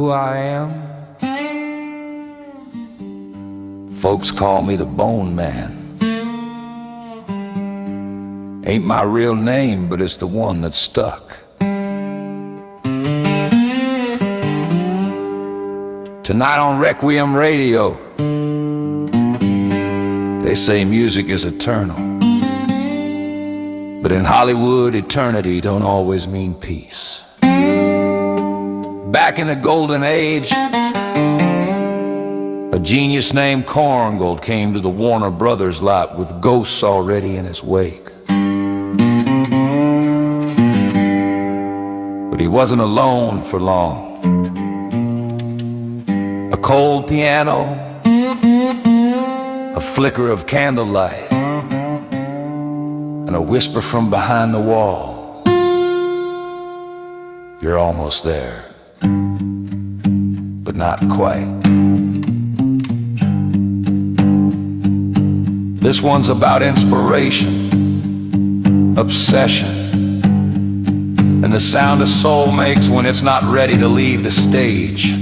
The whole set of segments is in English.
who I am? Folks call me the Bone Man. Ain't my real name, but it's the one that stuck. Tonight on Requiem Radio, they say music is eternal. But in Hollywood, eternity don't always mean peace. Back in the golden age, a genius named Korngold came to the Warner Brothers lot with ghosts already in his wake. But he wasn't alone for long. A cold piano, a flicker of candlelight, and a whisper from behind the wall. You're almost there, but not quite. This one's about inspiration, obsession, and the sound a soul makes when it's not ready to leave the stage.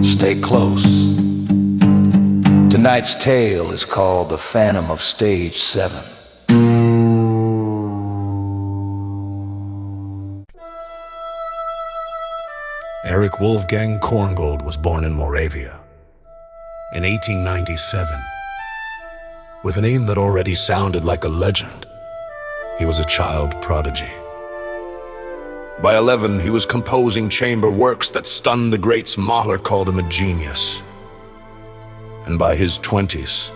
Stay close. Tonight's tale is called The Phantom of Stage 7. Erich Wolfgang Korngold was born in Moravia in 1897. With a name that already sounded like a legend, he was a child prodigy. By 11, he was composing chamber works that stunned the greats. Mahler called him a genius. And by his 20s,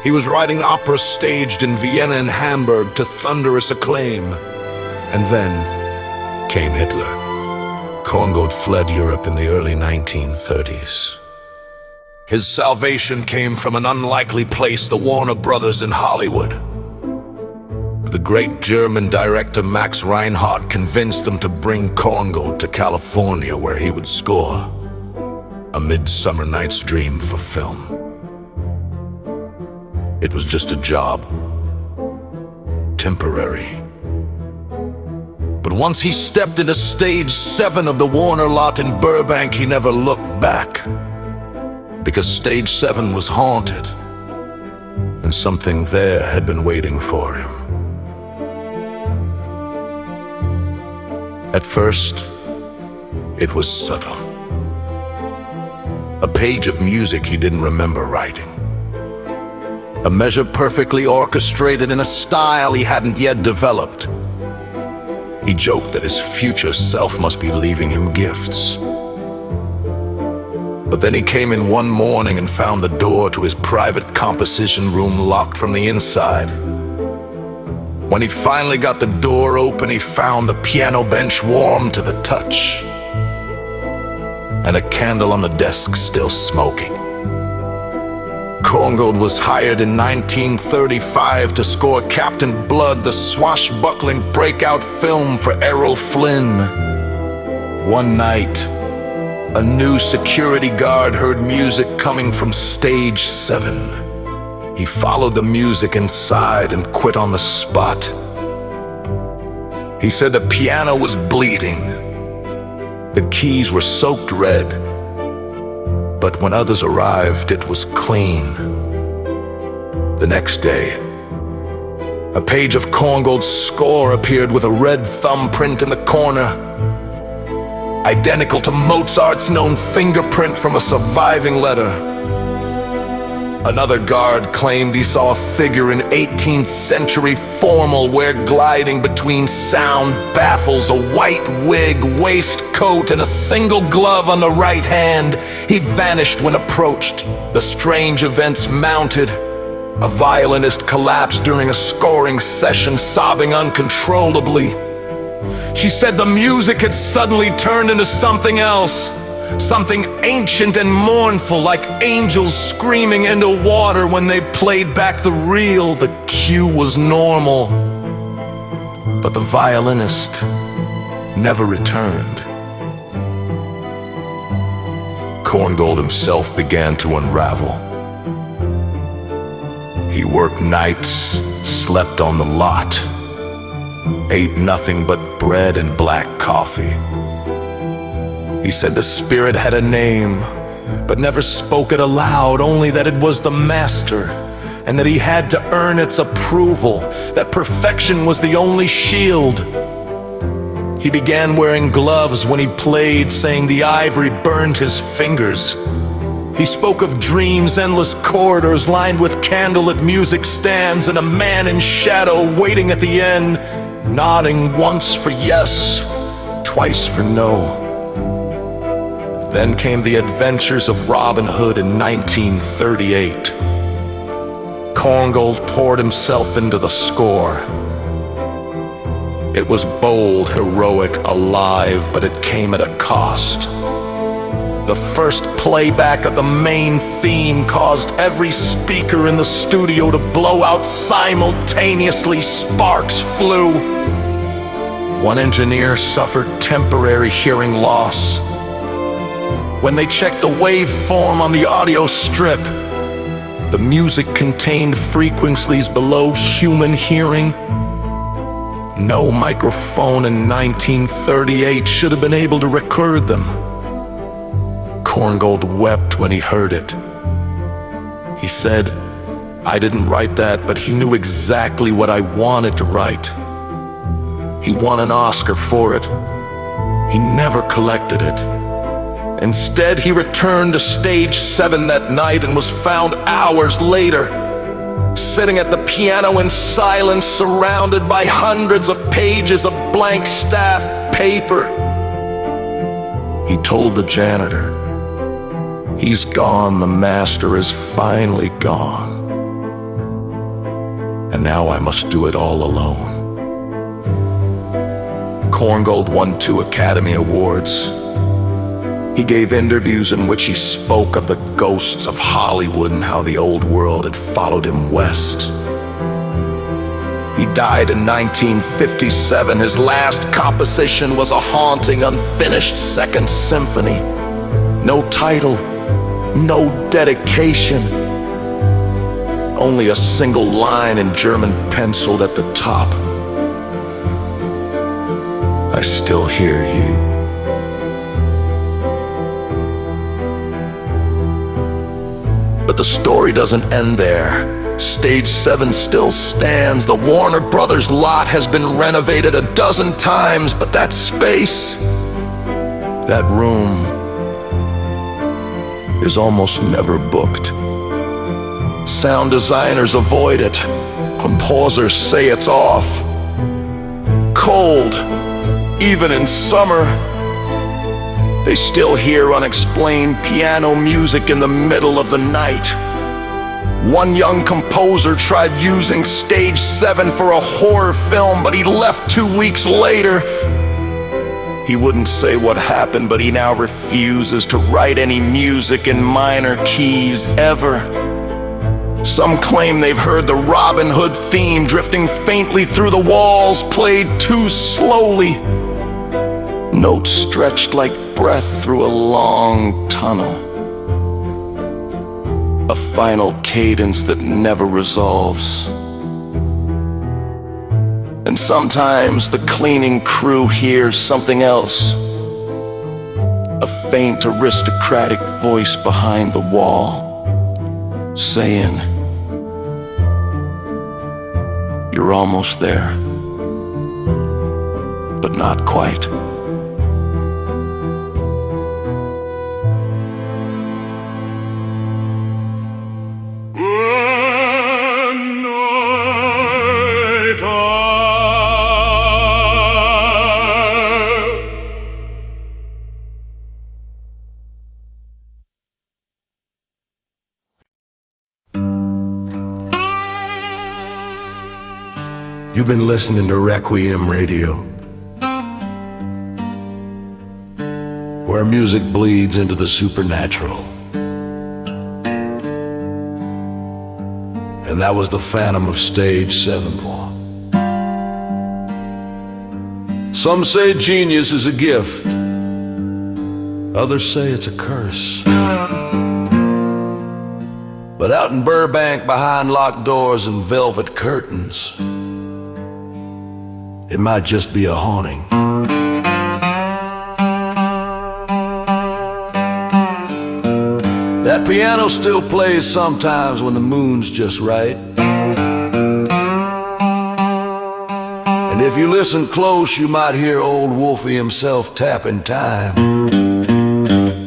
he was writing operas staged in Vienna and Hamburg to thunderous acclaim. And then came Hitler. Korngold fled Europe in the early 1930s. His salvation came from an unlikely place, the Warner Brothers in Hollywood. The great German director Max Reinhardt convinced them to bring Korngold to California, where he would score A Midsummer Night's Dream for film. It was just a job, temporary. But once he stepped into stage 7 of the Warner lot in Burbank, he never looked back. Because stage 7 was haunted, and something there had been waiting for him. At first, it was subtle. A page of music he didn't remember writing. A measure perfectly orchestrated in a style he hadn't yet developed. He joked that his future self must be leaving him gifts. But then he came in one morning and found the door to his private composition room locked from the inside. When he finally got the door open, he found the piano bench warm to the touch, and a candle on the desk still smoking. Korngold was hired in 1935 to score Captain Blood, the swashbuckling breakout film for Errol Flynn. One night, a new security guard heard music coming from stage 7. He followed the music inside and quit on the spot. He said the piano was bleeding. The keys were soaked red. But when others arrived, it was clean. The next day, a page of Korngold's score appeared with a red thumbprint in the corner, identical to Mozart's known fingerprint from a surviving letter. Another guard claimed he saw a figure in 18th century formal wear gliding between sound baffles, a white wig, waistcoat, and a single glove on the right hand. He vanished when approached. The strange events mounted. A violinist collapsed during a scoring session, sobbing uncontrollably. She said the music had suddenly turned into something else. Something ancient and mournful, like angels screaming into water when they played back the reel. The cue was normal, but the violinist never returned. Korngold himself began to unravel. He worked nights, slept on the lot, ate nothing but bread and black coffee. He said the spirit had a name, but never spoke it aloud, only that it was the master, and that he had to earn its approval, that perfection was the only shield. He began wearing gloves when he played, saying the ivory burned his fingers. He spoke of dreams, endless corridors lined with candlelit music stands, and a man in shadow waiting at the end, nodding once for yes, twice for no. Then came the adventures of Robin Hood in 1938. Korngold poured himself into the score. It was bold, heroic, alive, but it came at a cost. The first playback of the main theme caused every speaker in the studio to blow out simultaneously. Sparks flew. One engineer suffered temporary hearing loss. When they checked the waveform on the audio strip, the music contained frequencies below human hearing. No microphone in 1938 should have been able to record them. Korngold wept when he heard it. He said, "I didn't write that, but he knew exactly what I wanted to write." He won an Oscar for it. He never collected it. Instead, he returned to stage 7 that night and was found hours later, sitting at the piano in silence, surrounded by hundreds of pages of blank staff paper. He told the janitor, "He's gone, the master is finally gone. And now I must do it all alone." Korngold won 2 Academy Awards. He gave interviews in which he spoke of the ghosts of Hollywood and how the old world had followed him west. He died in 1957. His last composition was a haunting, unfinished Second Symphony. No title, no dedication. Only a single line in German penciled at the top. "I still hear you." But the story doesn't end there. Stage 7 still stands. The Warner Brothers lot has been renovated a dozen times, but that space, that room, is almost never booked. Sound designers avoid it. Composers say it's off. Cold, even in summer. They still hear unexplained piano music in the middle of the night. One young composer tried using stage 7 for a horror film, but he left 2 weeks later. He wouldn't say what happened, but he now refuses to write any music in minor keys ever. Some claim they've heard the Robin Hood theme drifting faintly through the walls, played too slowly. Notes stretched like breath through a long tunnel. A final cadence that never resolves. And sometimes the cleaning crew hears something else. A faint aristocratic voice behind the wall, saying, "You're almost there, but not quite." You've been listening to Requiem Radio, where music bleeds into the supernatural. And that was the Phantom of Stage 7. Some say genius is a gift, others say it's a curse. But out in Burbank, behind locked doors and velvet curtains, it might just be a haunting. That piano still plays sometimes when the moon's just right. And if you listen close, you might hear old Wolfie himself tapping time.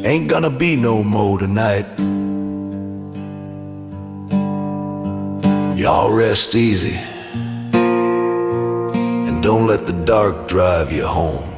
Ain't gonna be no more tonight. Y'all rest easy, and don't let the dark drive you home.